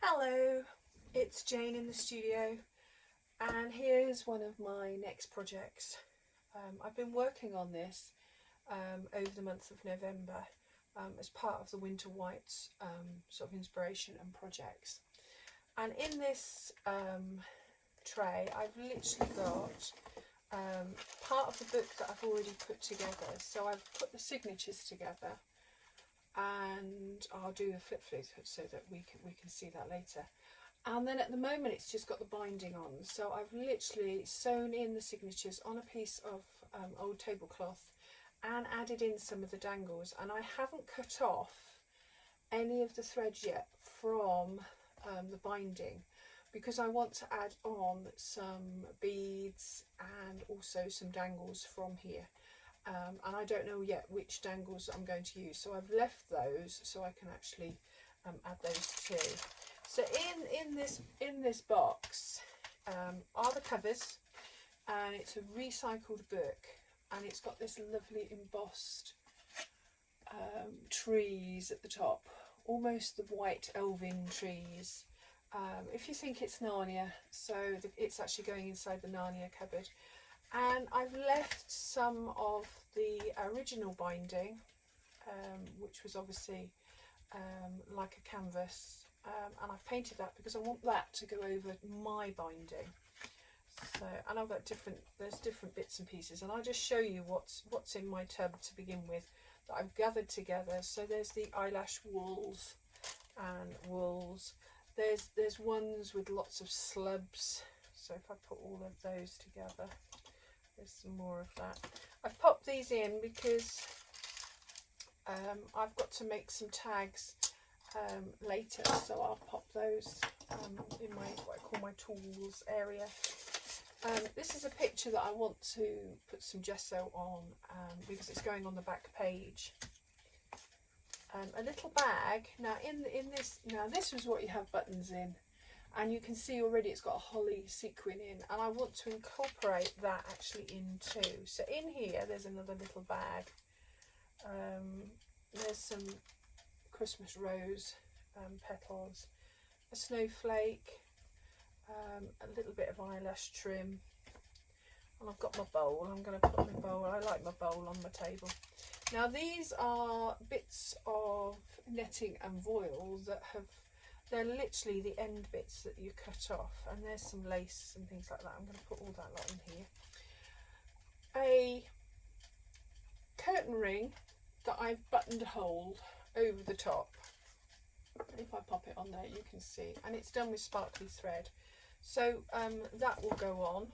Hello, it's Jane in the studio, and here's one of my next projects. I've been working on this over the month of November as part of the Winter Whites sort of inspiration and projects. And in this tray, I've literally got part of the book that I've already put together. So I've put the signatures together, and I'll do a flip through so that we can see that later. And then at the moment it's just got the binding on, so I've literally sewn in the signatures on a piece of old tablecloth and added in some of the dangles, and I haven't cut off any of the threads yet from the binding, because I want to add on some beads and also some dangles from here. And I don't know yet which dangles I'm going to use, so I've left those so I can actually add those too. So in this box are the covers, and it's a recycled book, and it's got this lovely embossed trees at the top, almost the white elven trees. If you think it's Narnia, so it's actually going inside the Narnia cupboard. And I've left some of the original binding, which was obviously like a canvas, and I've painted that because I want that to go over my binding. So, and I've got there's different bits and pieces, and I'll just show you what's in my tub to begin with that I've gathered together. So there's the eyelash wools and wools. There's ones with lots of slubs. So if I put all of those together, there's some more of that. I've popped these in because I've got to make some tags later, so I'll pop those in my what I call my tools area. This is a picture that I want to put some gesso on because it's going on the back page. A little bag. Now this was what you have buttons in. And you can see already it's got a holly sequin in, and I want to incorporate that actually in too. So in here there's another little bag. There's some Christmas rose petals, a snowflake, a little bit of eyelash trim, and I've got my bowl. I'm going to put my bowl, I like my bowl on my table. Now these are bits of netting and voile that they're literally the end bits that you cut off, and there's some lace and things like that. I'm going to put all that lot in here. A curtain ring that I've buttoned hold over the top. If I pop it on there you can see, and it's done with sparkly thread, so that will go on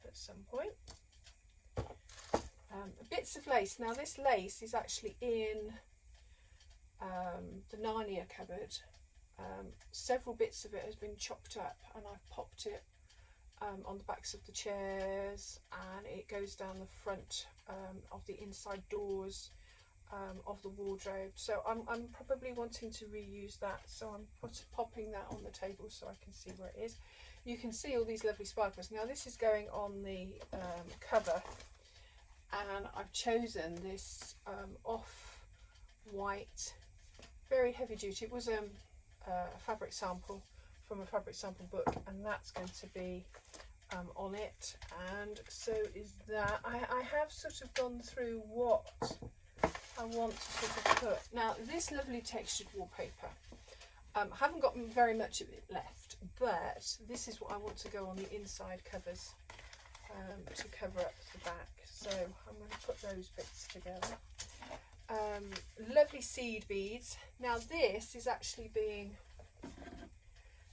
at some point. Bits of lace. Now this lace is actually in the Narnia cupboard. Several bits of it has been chopped up, and I've popped it on the backs of the chairs, and it goes down the front of the inside doors of the wardrobe. So I'm probably wanting to reuse that, so I'm popping that on the table so I can see where it is. You can see all these lovely sparkles. Now this is going on the cover, and I've chosen this off-white, very heavy duty. It was a fabric sample from a fabric sample book, and that's going to be on it, and so is that. I have sort of gone through what I want to sort of put. Now this lovely textured wallpaper, I haven't got very much of it left, but this is what I want to go on the inside covers to cover up the back, so I'm going to put those bits together. Lovely seed beads. Now this is actually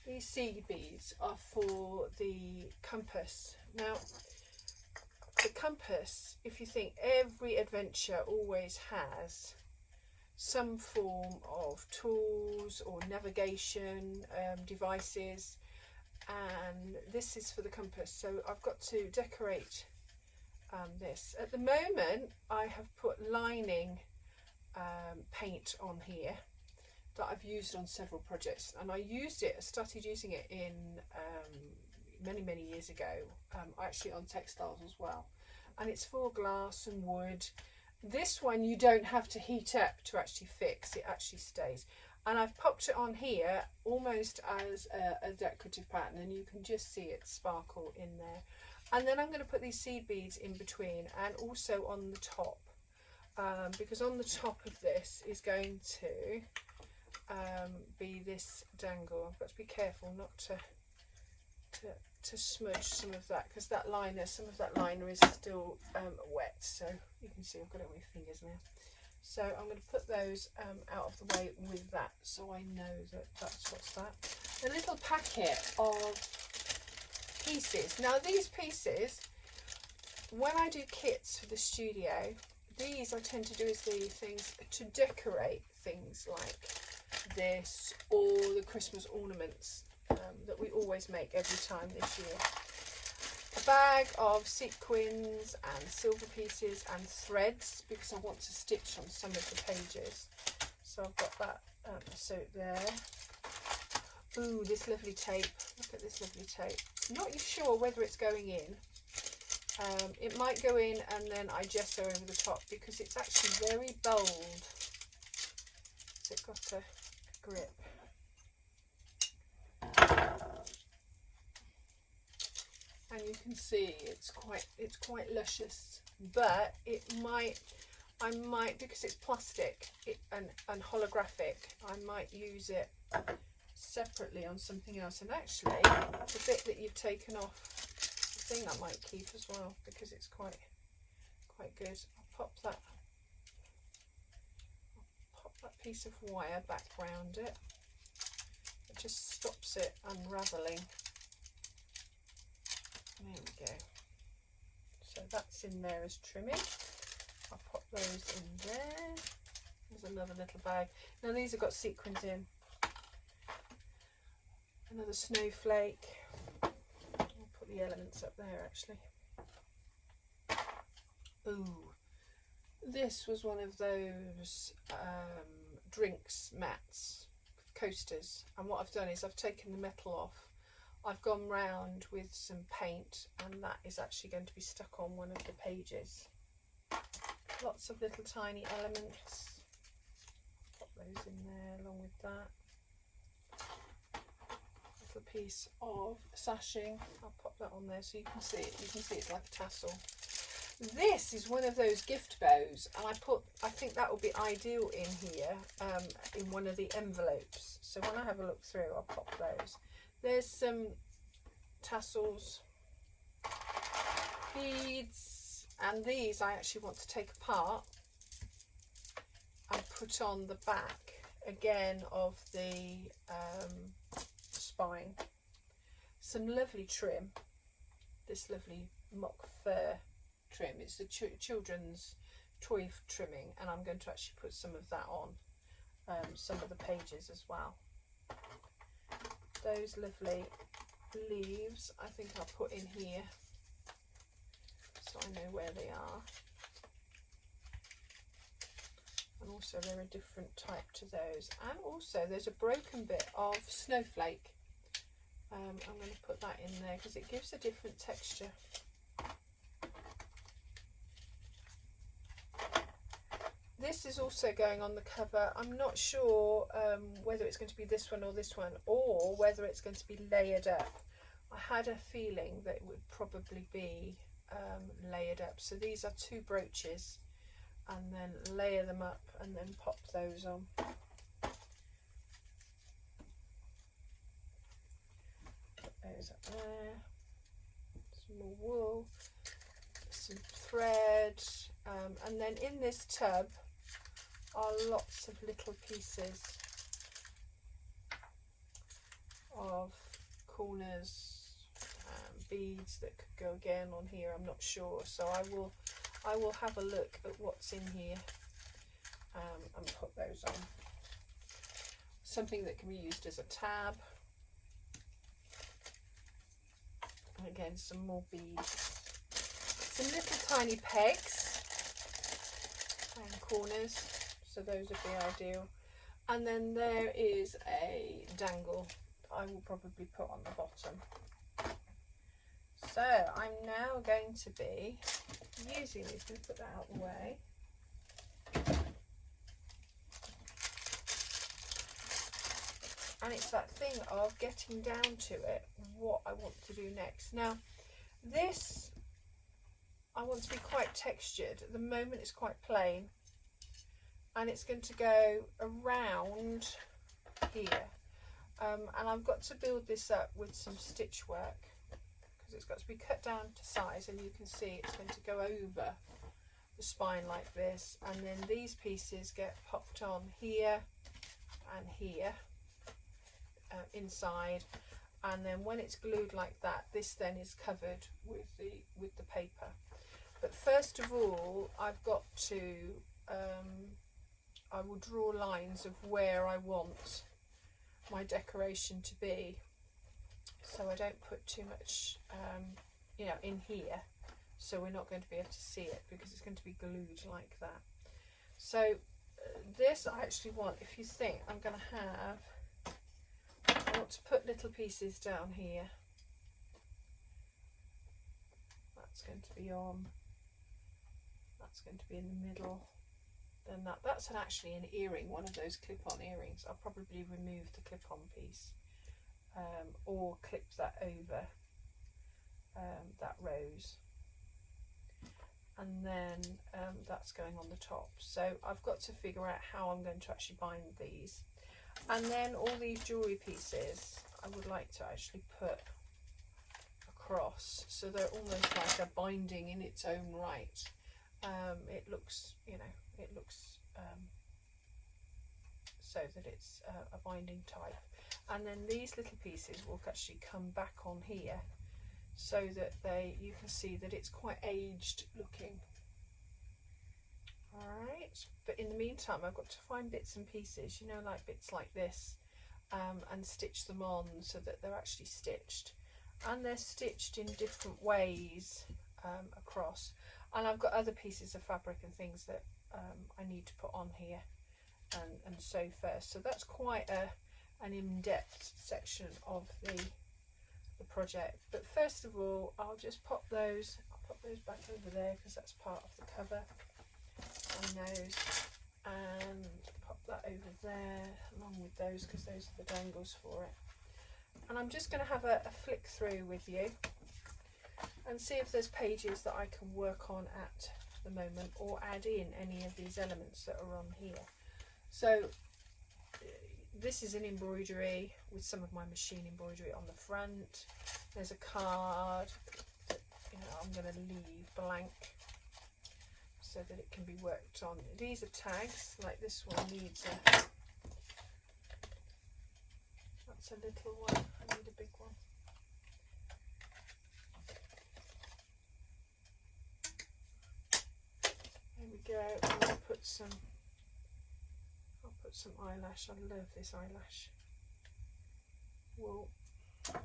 these seed beads are for the compass. Now the compass, if you think, every adventure always has some form of tools or navigation devices, and this is for the compass, so I've got to decorate this. At the moment I have put lining paint on here that I've used on several projects, and I started using it in many years ago, actually on textiles as well, and it's for glass and wood. This one you don't have to heat up to actually fix, it actually stays. and I've popped it on here almost as a decorative pattern, and you can just see it sparkle in there. And then I'm going to put these seed beads in between and also on the top, because on the top of this is going to be this dangle. I've got to be careful not to smudge some of that, because that liner, some of that liner is still wet, so you can see I've got it on my fingers now. So I'm going to put those out of the way with that, so I know that that's what's that. A little packet of pieces. Now these pieces, when I do kits for the studio, these I tend to do as the things to decorate things like this, or the Christmas ornaments that we always make every time this year. A bag of sequins and silver pieces and threads, because I want to stitch on some of the pages. So I've got that so there. Ooh, this lovely tape. Look at this lovely tape. Not sure whether it's going in. It might go in and then I gesso over the top, because it's actually very bold. So it's got a grip. And you can see it's quite luscious, but I might, because it's plastic and holographic, I might use it separately on something else. And actually the bit that you've taken off, the thing I might keep as well, because it's quite good. I'll pop that piece of wire back round it. It just stops it unraveling. There we go. So that's in there as trimming. I'll pop those in there. There's another little bag. Now these have got sequins in. Another snowflake. I'll put the elements up there actually. Ooh, this was one of those drinks mats, coasters, and what I've done is I've taken the metal off. I've gone round with some paint, and that is actually going to be stuck on one of the pages. Lots of little tiny elements. Pop those in there along with that. Little piece of sashing. I'll pop that on there so you can see it. You can see it's like a tassel. This is one of those gift bows, and I think that will be ideal in here, in one of the envelopes. So when I have a look through, I'll pop those. There's some tassels, beads, and these I actually want to take apart and put on the back again of the spine. Some lovely trim, this lovely mock fur trim. It's the children's toy trimming, and I'm going to actually put some of that on some of the pages as well. Those lovely leaves I think I'll put in here so I know where they are, and also they're a different type to those. And also there's a broken bit of snowflake. I'm going to put that in there because it gives a different texture. This is also going on the cover. I'm not sure whether it's going to be this one, or whether it's going to be layered up. I had a feeling that it would probably be layered up. So these are two brooches, and then layer them up and then pop those on. Put those up there. Some more wool, some thread, and then in this tub are lots of little pieces of corners, beads that could go again on here. I'm not sure, so I will have a look at what's in here and put those on. Something that can be used as a tab, and again some more beads, some little tiny pegs and corners. So those would be ideal. And then there is a dangle I will probably put on the bottom. So I'm now going to be using these. Going to put that out of the way. and it's that thing of getting down to it, what I want to do next. Now this I want to be quite textured. At the moment it's quite plain, and it's going to go around here, and I've got to build this up with some stitch work because it's got to be cut down to size, and you can see it's going to go over the spine like this, and then these pieces get popped on here and here inside, and then when it's glued like that, this then is covered with the paper. But first of all, I've got to I will draw lines of where I want my decoration to be, so I don't put too much you know, in here, so we're not going to be able to see it because it's going to be glued like that. So this I actually want, if you think I'm going to have, I want to put little pieces down here. That's going to be on, that's going to be in the middle. Then that's actually an earring, one of those clip-on earrings. I'll probably remove the clip-on piece or clip that over that rose, and then that's going on the top. So I've got to figure out how I'm going to actually bind these, and then all these jewellery pieces I would like to actually put across, so they're almost like a binding in its own right. It looks, you know, it looks so that it's a binding type, and then these little pieces will actually come back on here, so that you can see that it's quite aged looking. Alright, but in the meantime I've got to find bits and pieces, you know, like bits like this, and stitch them on so that they're actually stitched, and they're stitched in different ways across. And I've got other pieces of fabric and things that I need to put on here and sew first. So that's quite an in-depth section of the project. But first of all, I'll just pop those. I'll pop those back over there because that's part of the cover. And those, and pop that over there along with those because those are the dangles for it. And I'm just going to have a flick through with you and see if there's pages that I can work on at the moment, or add in any of these elements that are on here. So this is an embroidery with some of my machine embroidery on the front. There's a card that, you know, I'm going to leave blank so that it can be worked on. These are tags, like this one needs a, that's a little one, I need a big one. There we go. I'll put some eyelash. I love this eyelash wool. I'll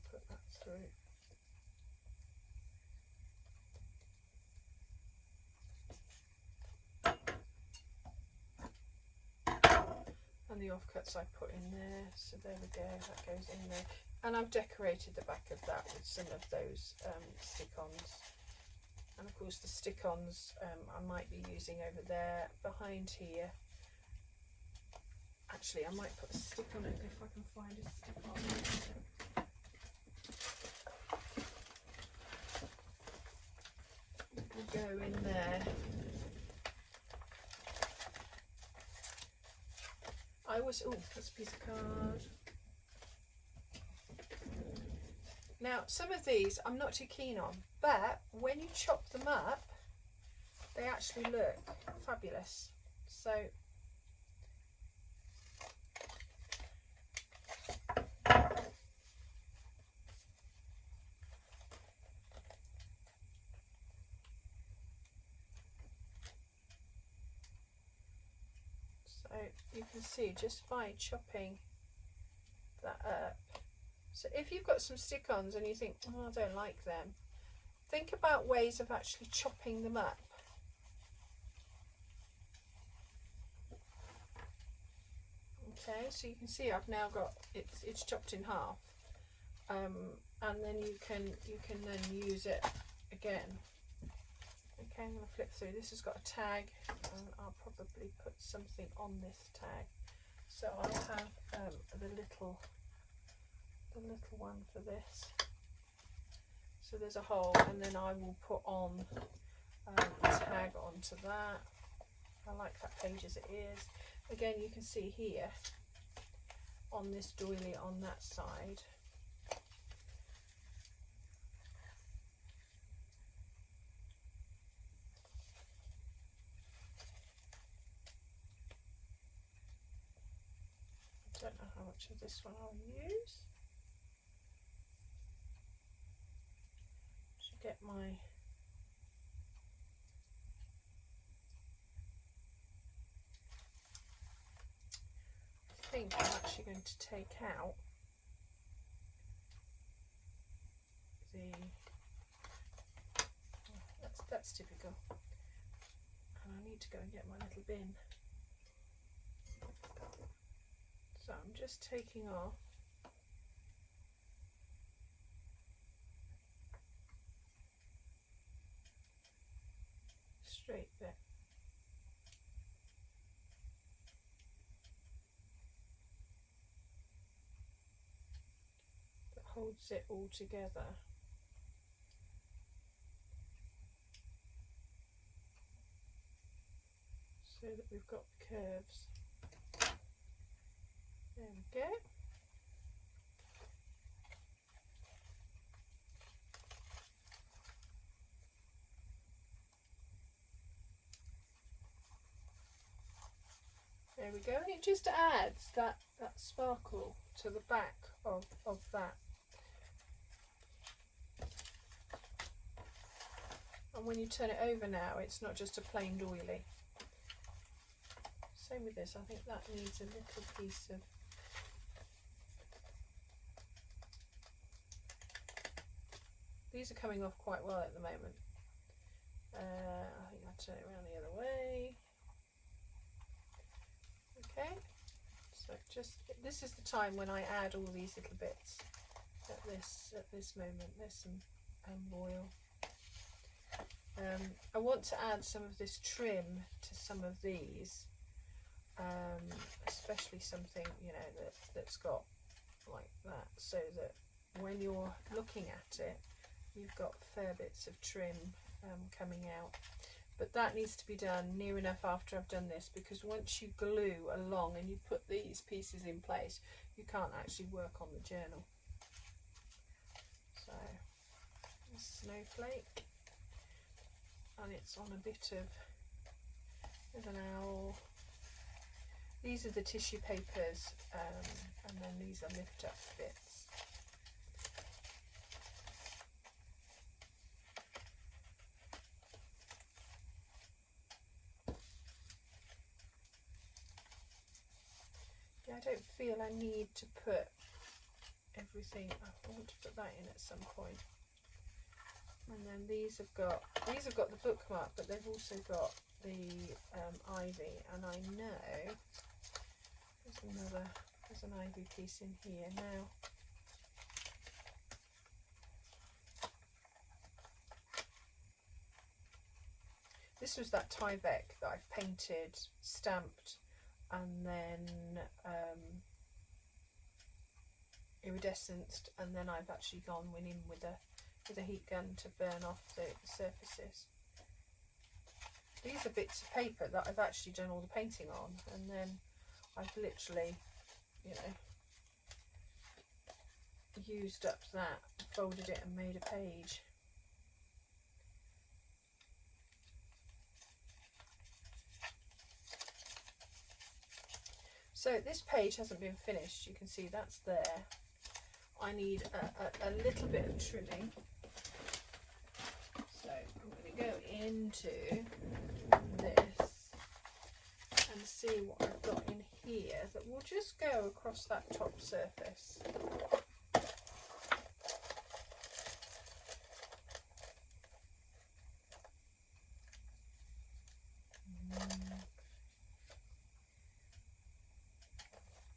put that through. And the offcuts I put in there, so there we go, that goes in there. And I've decorated the back of that with some of those stick-ons. And of course the stick-ons I might be using over there, behind here. Actually, I might put a stick on it if I can find a stick-on. It will go in there. Oh, that's a piece of card. Now, some of these I'm not too keen on, but when you chop them up, they actually look fabulous. So, you can see just by chopping that up. So if you've got some stick-ons and you think, oh, I don't like them, think about ways of actually chopping them up. Okay, so you can see I've now got it's chopped in half, and then you can then use it again. Okay, I'm going to flip through. This has got a tag, and I'll probably put something on this tag. So I'll have the little one for this. So there's a hole, and then I will put on a tag onto that. I like that page as it is. Again, you can see here on this doily on that side. I don't know how much of this one I'll use. Should get my I think I'm actually going to take out the that's typical, and I need to go and get my little bin. So I'm just taking off straight bit. That holds it all together. So that we've got curves. There we go. There we go. And it just adds that sparkle to the back of that. And when you turn it over now, it's not just a plain doily. Same with this. I think that needs a little piece of these are coming off quite well at the moment. I think I'll turn it around the other way. Okay, so just this is the time when I add all these little bits at this moment. There's some oil. I want to add some of this trim to some of these, especially something, you know, that's got like that, so that when you're looking at it, you've got fair bits of trim coming out. But that needs to be done near enough after I've done this, because once you glue along and you put these pieces in place, you can't actually work on the journal. So, a snowflake, and it's on a bit of, there's an owl. These are the tissue papers, and then these are lift up bits. I don't feel I need to put everything. I want to put that in at some point. And then these have got the bookmark, but they've also got the ivy. And I know there's an ivy piece in here now. This was that Tyvek that I've painted, stamped, and then iridescenced, and then I've actually went in with a heat gun to burn off the surfaces. These are bits of paper that I've actually done all the painting on, and then I've literally, you know, used up that, folded it and made a page. So this page hasn't been finished, you can see that's there. I need a little bit of trimming. So I'm going to go into this and see what I've got in here that will just go across that top surface.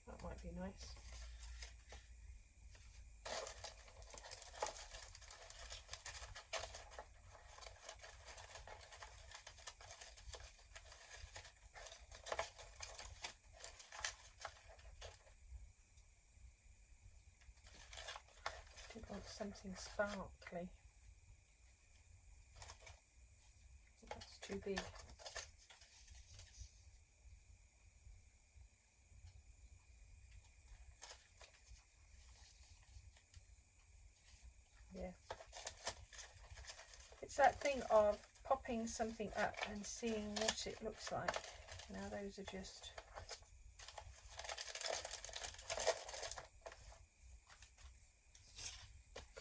That might be nice. something sparkly. That's too big. Yeah. It's that thing of popping something up and seeing what it looks like. Now those are just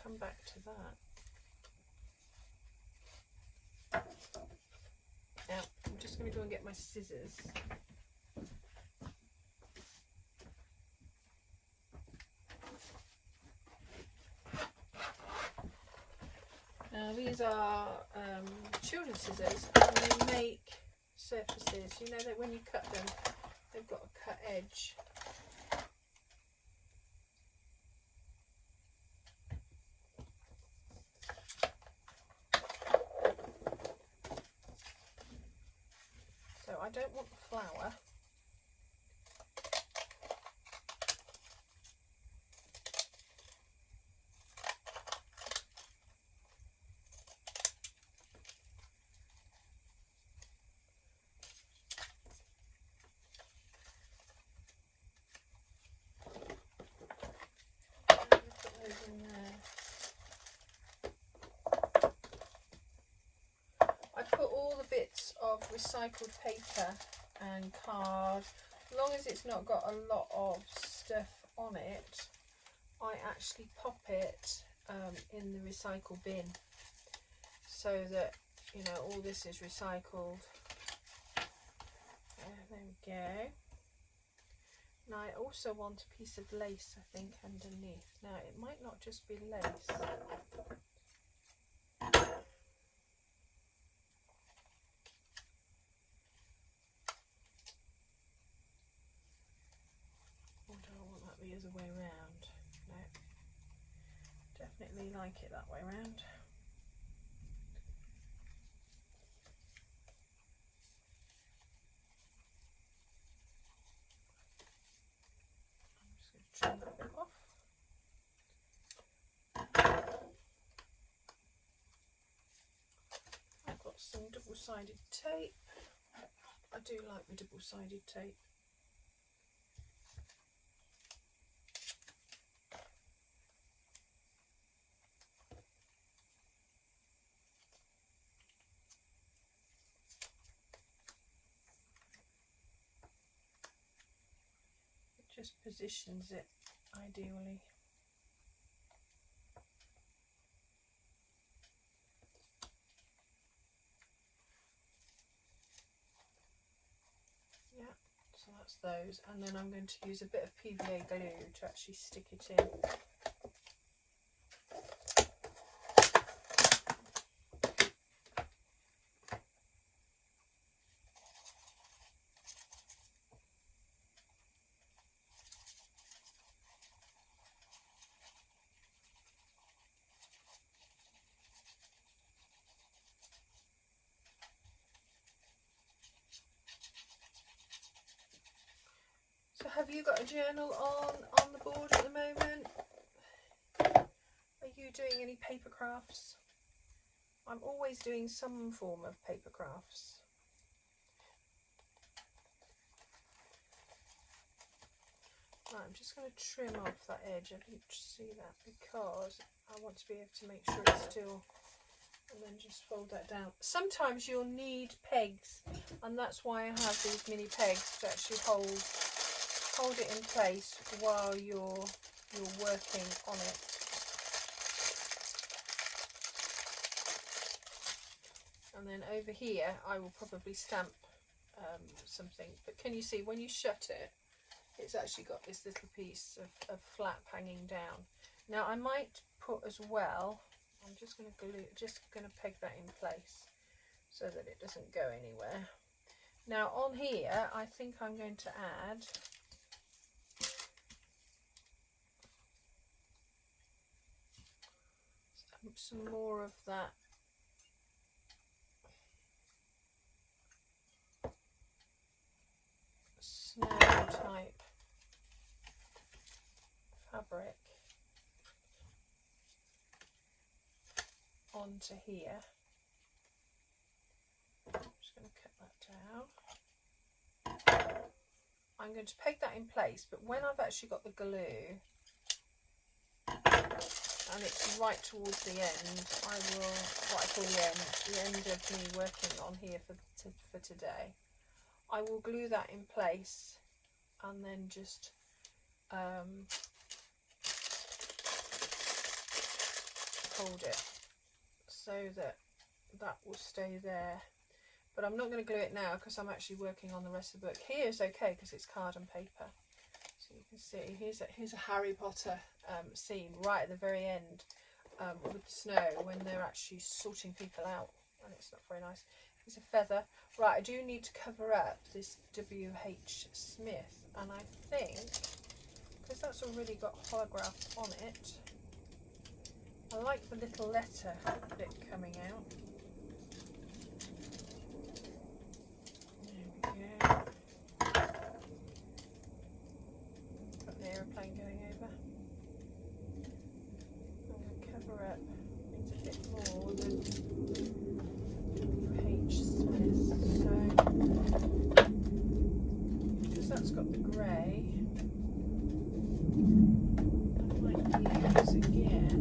come back to that. Now I'm just going to go and get my scissors. Now these are children's scissors, and they make surfaces. You know that when you cut them, they've got a cut edge. So I don't want the flower. I put all the bits of recycled paper and card, as long as it's not got a lot of stuff on it, I actually pop it in the recycle bin so that, you know, all this is recycled. There we go. Now I also want a piece of lace, I think, underneath. Now it might not just be lace. Or do I want that the other way around? No. Definitely like it that way around. Trim that bit off. I've got some double-sided tape. I do like the double-sided tape. It just positions it ideally. Yeah, so that's those, and then I'm going to use a bit of PVA glue to actually stick it in. So have you got a journal on the board at the moment? Are you doing any paper crafts? I'm always doing some form of paper crafts. Right, I'm just going to trim off that edge. I didn't see that because I want to be able to make sure it's still, and then just fold that down. Sometimes you'll need pegs, and that's why I have these mini pegs to actually hold it in place while you're working on it. And then over here I will probably stamp something, but can you see when you shut it, it's actually got this little piece of flap hanging down. Now I might put as well, I'm just going to peg that in place so that it doesn't go anywhere. Now on here I think I'm going to add some more of that snow type fabric. onto here. I'm just going to cut that down. I'm going to peg that in place, but when I've actually got the glue and it's right towards the end, I will, what I call the end of me working on here for today, I will glue that in place and then just hold it so that that will stay there. But I'm not going to glue it now because I'm actually working on the rest of the book. Here is okay because it's card and paper. So you can see here's a Harry Potter scene right at the very end with the snow when they're actually sorting people out, and it's not very nice. Here's a feather. Right, I do need to cover up this W.H. Smith, and I think because that's already got holograph on it, I like the little letter bit coming out. There we go. Got the aeroplane going over. I'm going to cover up. Needs a bit more than W.H. Smith. So, because that's got the grey, I might use again.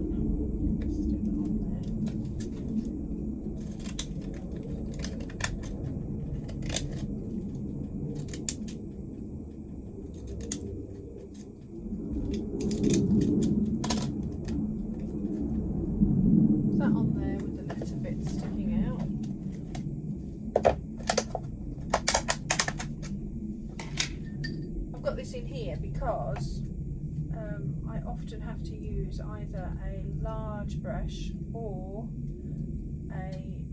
In here because I often have to use either a large brush or a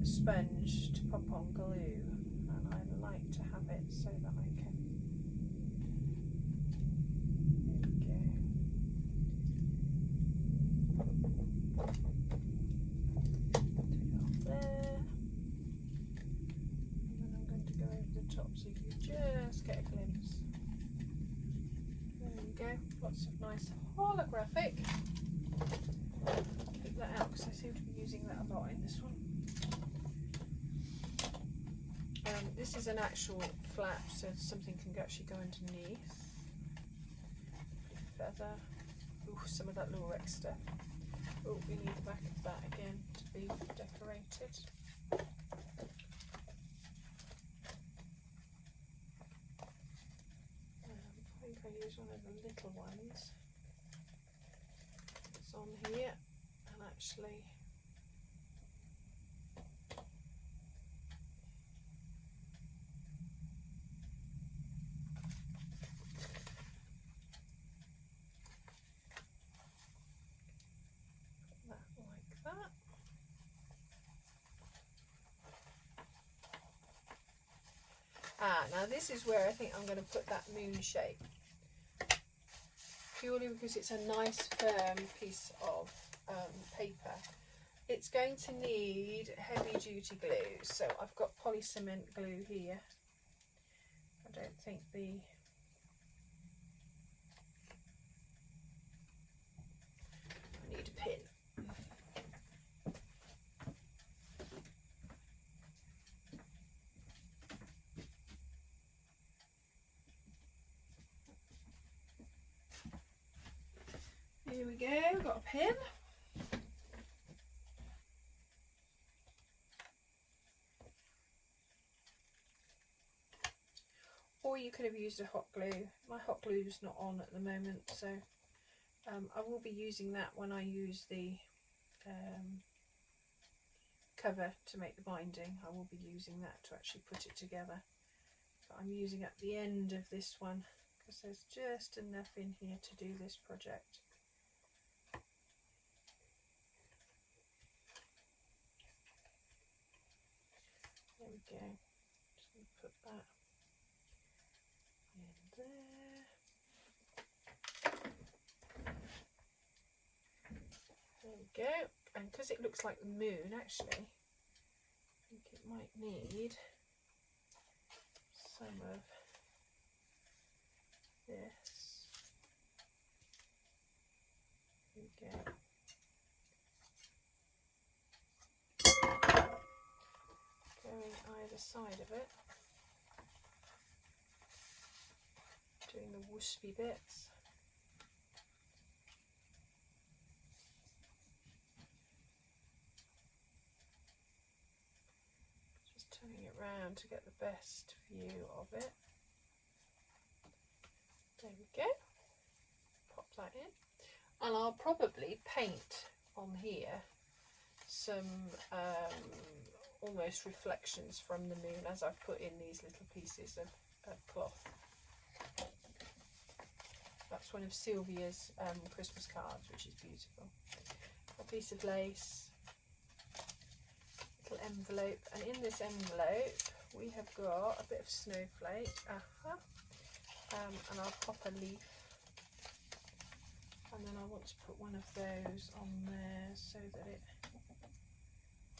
sponge to pop on glue, and I like to have it so that I can, there we go, take it off there, and then I'm going to go over the top so you just get a glimpse. There we go, lots of nice holographic. Keep that out because I seem to be using that a lot in this one. This is an actual flap, so something can actually go underneath. Feather. Ooh, some of that Lurex stuff. Oh, we need the back of that again to be decorated. I think I use one of the little ones. It's on here, and actually put that like that. Now this is where I think I'm going to put that moon shape, purely because it's a nice firm piece of paper. It's going to need heavy duty glue, so I've got poly cement glue here. I don't think I need a pin. Here we go, got a pin. Or you could have used a hot glue. My hot glue is not on at the moment, so I will be using that when I use the cover to make the binding. I will be using that to actually put it together. But I'm using at the end of this one because there's just enough in here to do this project. There we go. Just going to put that in there. There we go. And because it looks like the moon, actually, I think it might need some of this. There we go. of it, doing the wispy bits. Just turning it round to get the best view of it. There we go. Pop that in. And I'll probably paint on here some almost reflections from the moon as I've put in these little pieces of cloth. That's one of Sylvia's Christmas cards, which is beautiful. A piece of lace, little envelope, and in this envelope we have got a bit of snowflake, and I'll pop a leaf, and then I want to put one of those on there so that it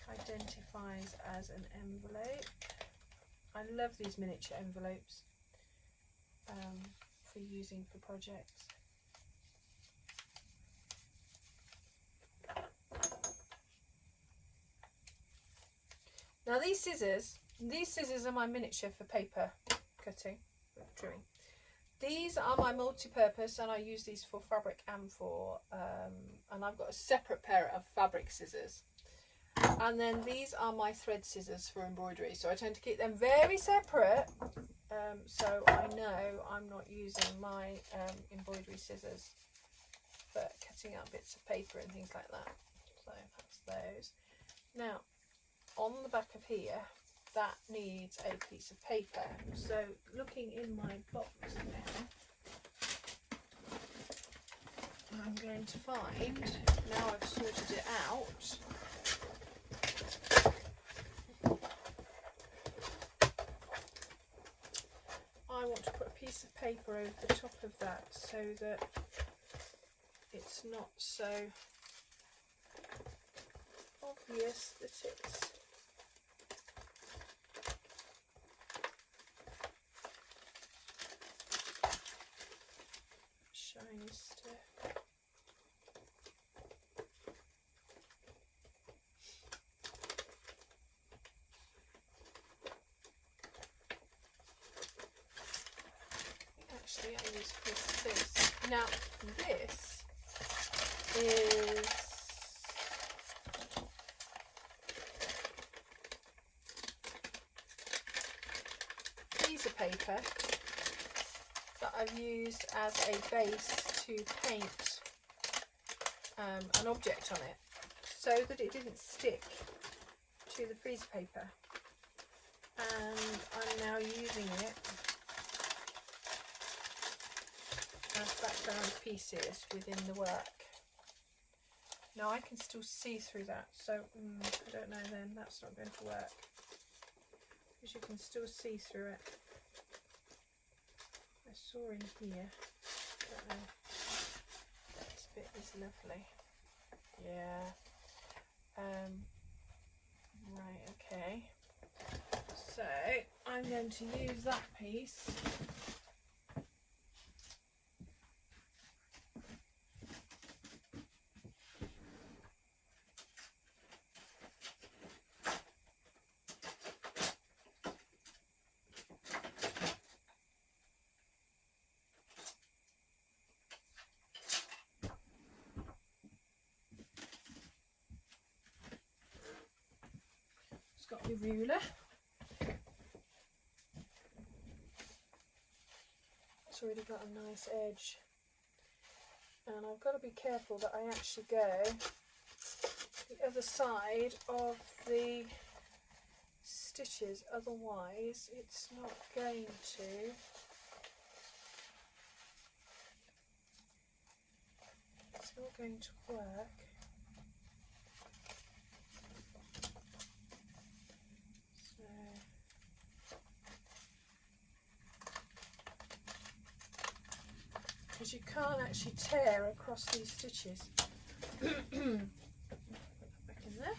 identifies as an envelope. I love these miniature envelopes for using for projects. Now these scissors are my miniature for paper cutting, trimming. These are my multi-purpose, and I use these for fabric and for and I've got a separate pair of fabric scissors. And then these are my thread scissors for embroidery, so I tend to keep them very separate, so I know I'm not using my embroidery scissors for cutting out bits of paper and things like that. So that's those. Now on the back of here, that needs a piece of paper, so looking in my box now, I'm going to find, now I've sorted it out, I want to put a piece of paper over the top of that so that it's not so obvious that it's shiny stuff. Actually, I use this. Now, this is freezer paper that I've used as a base to paint an object on it so that it didn't stick to the freezer paper, and I'm now using it as background pieces within the work. Now I can still see through that, so I don't know then, that's not going to work, because you can still see through it. I saw in here, I don't know, this bit is lovely, yeah, right, okay, so I'm going to use that piece got my ruler. It's already got a nice edge, and I've got to be careful that I actually go the other side of the stitches, otherwise it's not going to work. Because you can't actually tear across these stitches. Put that back in there.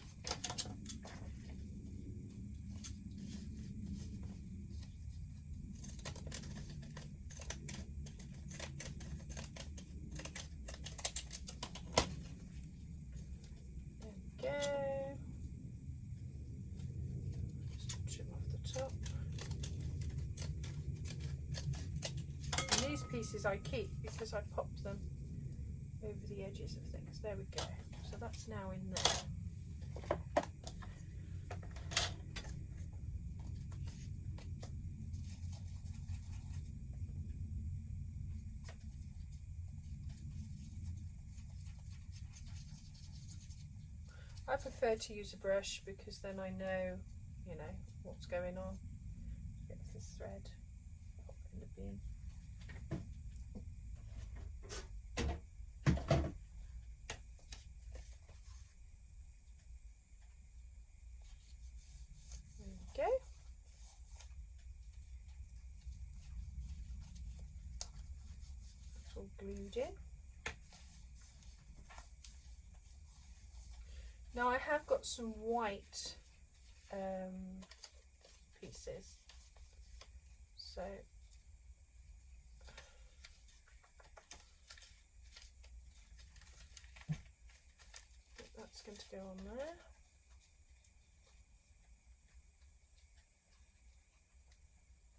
There we go. Just trim off the top. pieces I keep because I popped them over the edges of things. There we go. So that's now in there. I prefer to use a brush because then I know, you know, what's going on. Get this thread, pop it in the bin. There we go. It's all glued in. Now I have got some white pieces, so I think that's going to go on there.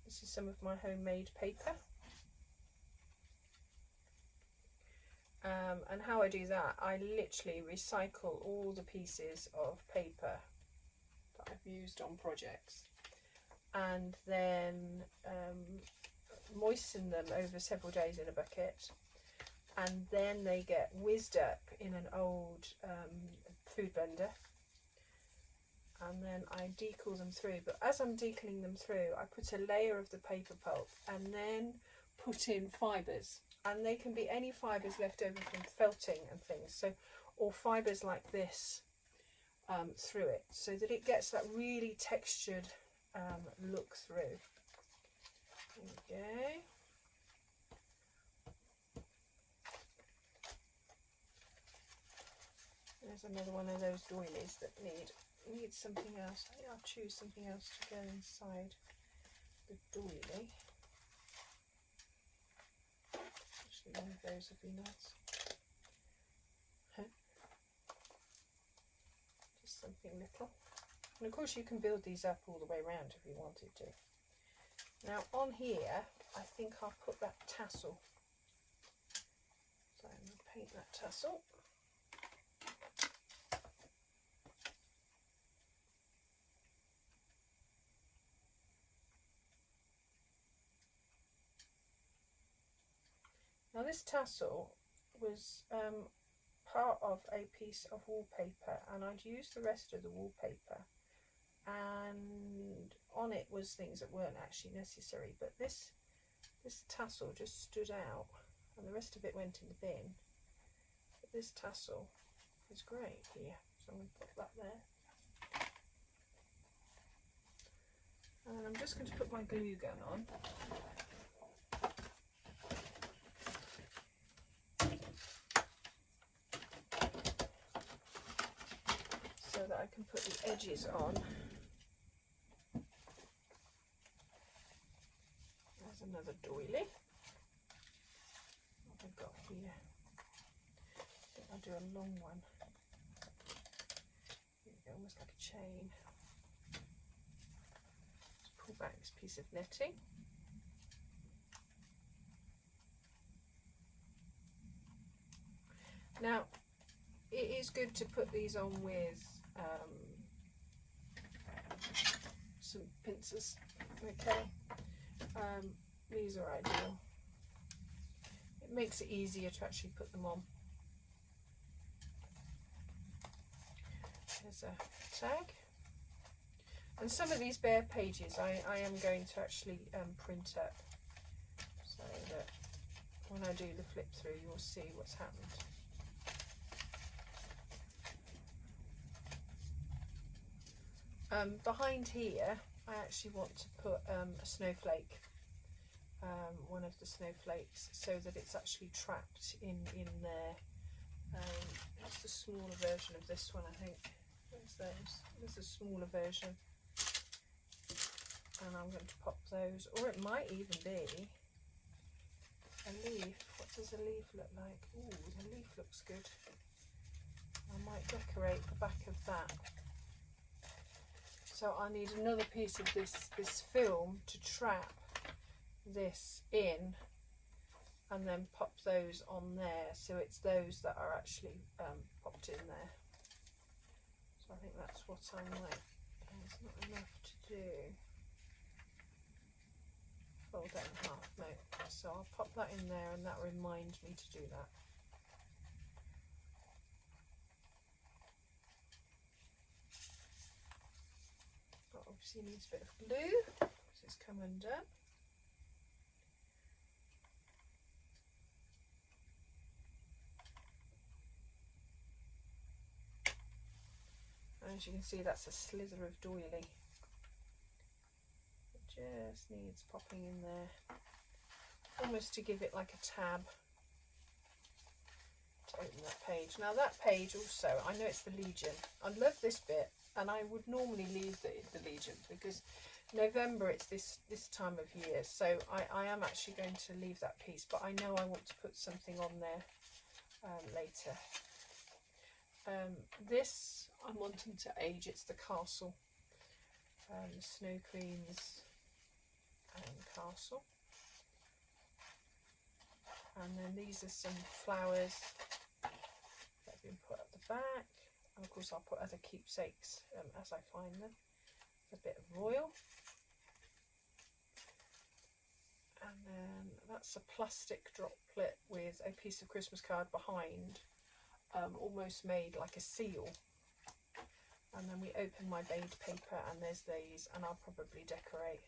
This is some of my homemade paper. And how I do that, I literally recycle all the pieces of paper that I've used on projects and then moisten them over several days in a bucket, and then they get whizzed up in an old food blender, and then I decal them through. But as I'm decaling them through, I put a layer of the paper pulp and then put in fibres. And they can be any fibres left over from felting and things, so, or fibres like this through it, so that it gets that really textured look through. There we go. There's another one of those doilies that needs something else. I think I'll choose something else to go inside the doily. One of those would be nice. Just something little. And of course you can build these up all the way around if you wanted to. Now on here, I think I'll put that tassel. So I'm going to paint that tassel. Now this tassel was part of a piece of wallpaper, and I'd used the rest of the wallpaper, and on it was things that weren't actually necessary, but this tassel just stood out, and the rest of it went in the bin. But this tassel is great here, so I'm going to put that there. And I'm just going to put my glue gun on. So that I can put the edges on. There's another doily. What have I got here? I think I'll do a long one. Here we go, almost like a chain. Just pull back this piece of netting. Now, it is good to put these on with some pincers, okay. These are ideal. It makes it easier to actually put them on. There's a tag, and some of these bare pages I am going to actually print up, so that when I do the flip through you'll see what's happened. Behind here, I actually want to put a snowflake, one of the snowflakes, so that it's actually trapped in there. It's the smaller version of this one, I think. Where's those? There's a smaller version, and I'm going to pop those, or it might even be a leaf. What does a leaf look like? Ooh, the leaf looks good. I might decorate the back of that. So I need another piece of this film to trap this in, and then pop those on there, so it's those that are actually popped in there. So I think that's what I might, there's not enough to do. Fold that in half, no, so I'll pop that in there, and that reminds me to do that. But obviously needs a bit of glue, because it's come undone. And as you can see, that's a slither of doily. It just needs popping in there, almost to give it like a tab to open that page. Now that page also, I know it's the Legion. I love this bit, and I would normally leave the Legion because November, it's this time of year, so I am actually going to leave that piece, but I know I want to put something on there later. This I'm wanting to age. It's the castle, the Snow Queen's castle, and then these are some flowers that have been put at the back, and of course I'll put other keepsakes as I find them. A bit of royal, and then that's a plastic droplet with a piece of Christmas card behind, almost made like a seal. And then we open my beige paper, and there's these, and I'll probably decorate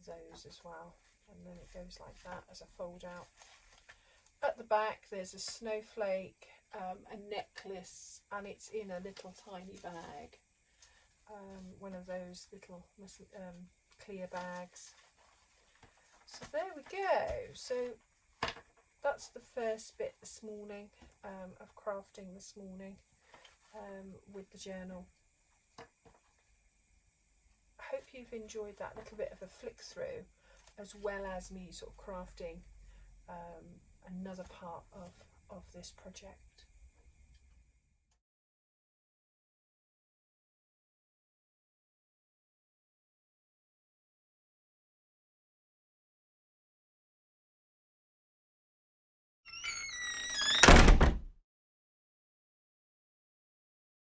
those as well. And then it goes like that as a fold out. At the back there's a snowflake, a necklace, and it's in a little tiny bag, one of those little clear bags. So there we go. So that's the first bit this morning, of crafting this morning, with the journal. I hope you've enjoyed that little bit of a flick through, as well as me sort of crafting another part of this project.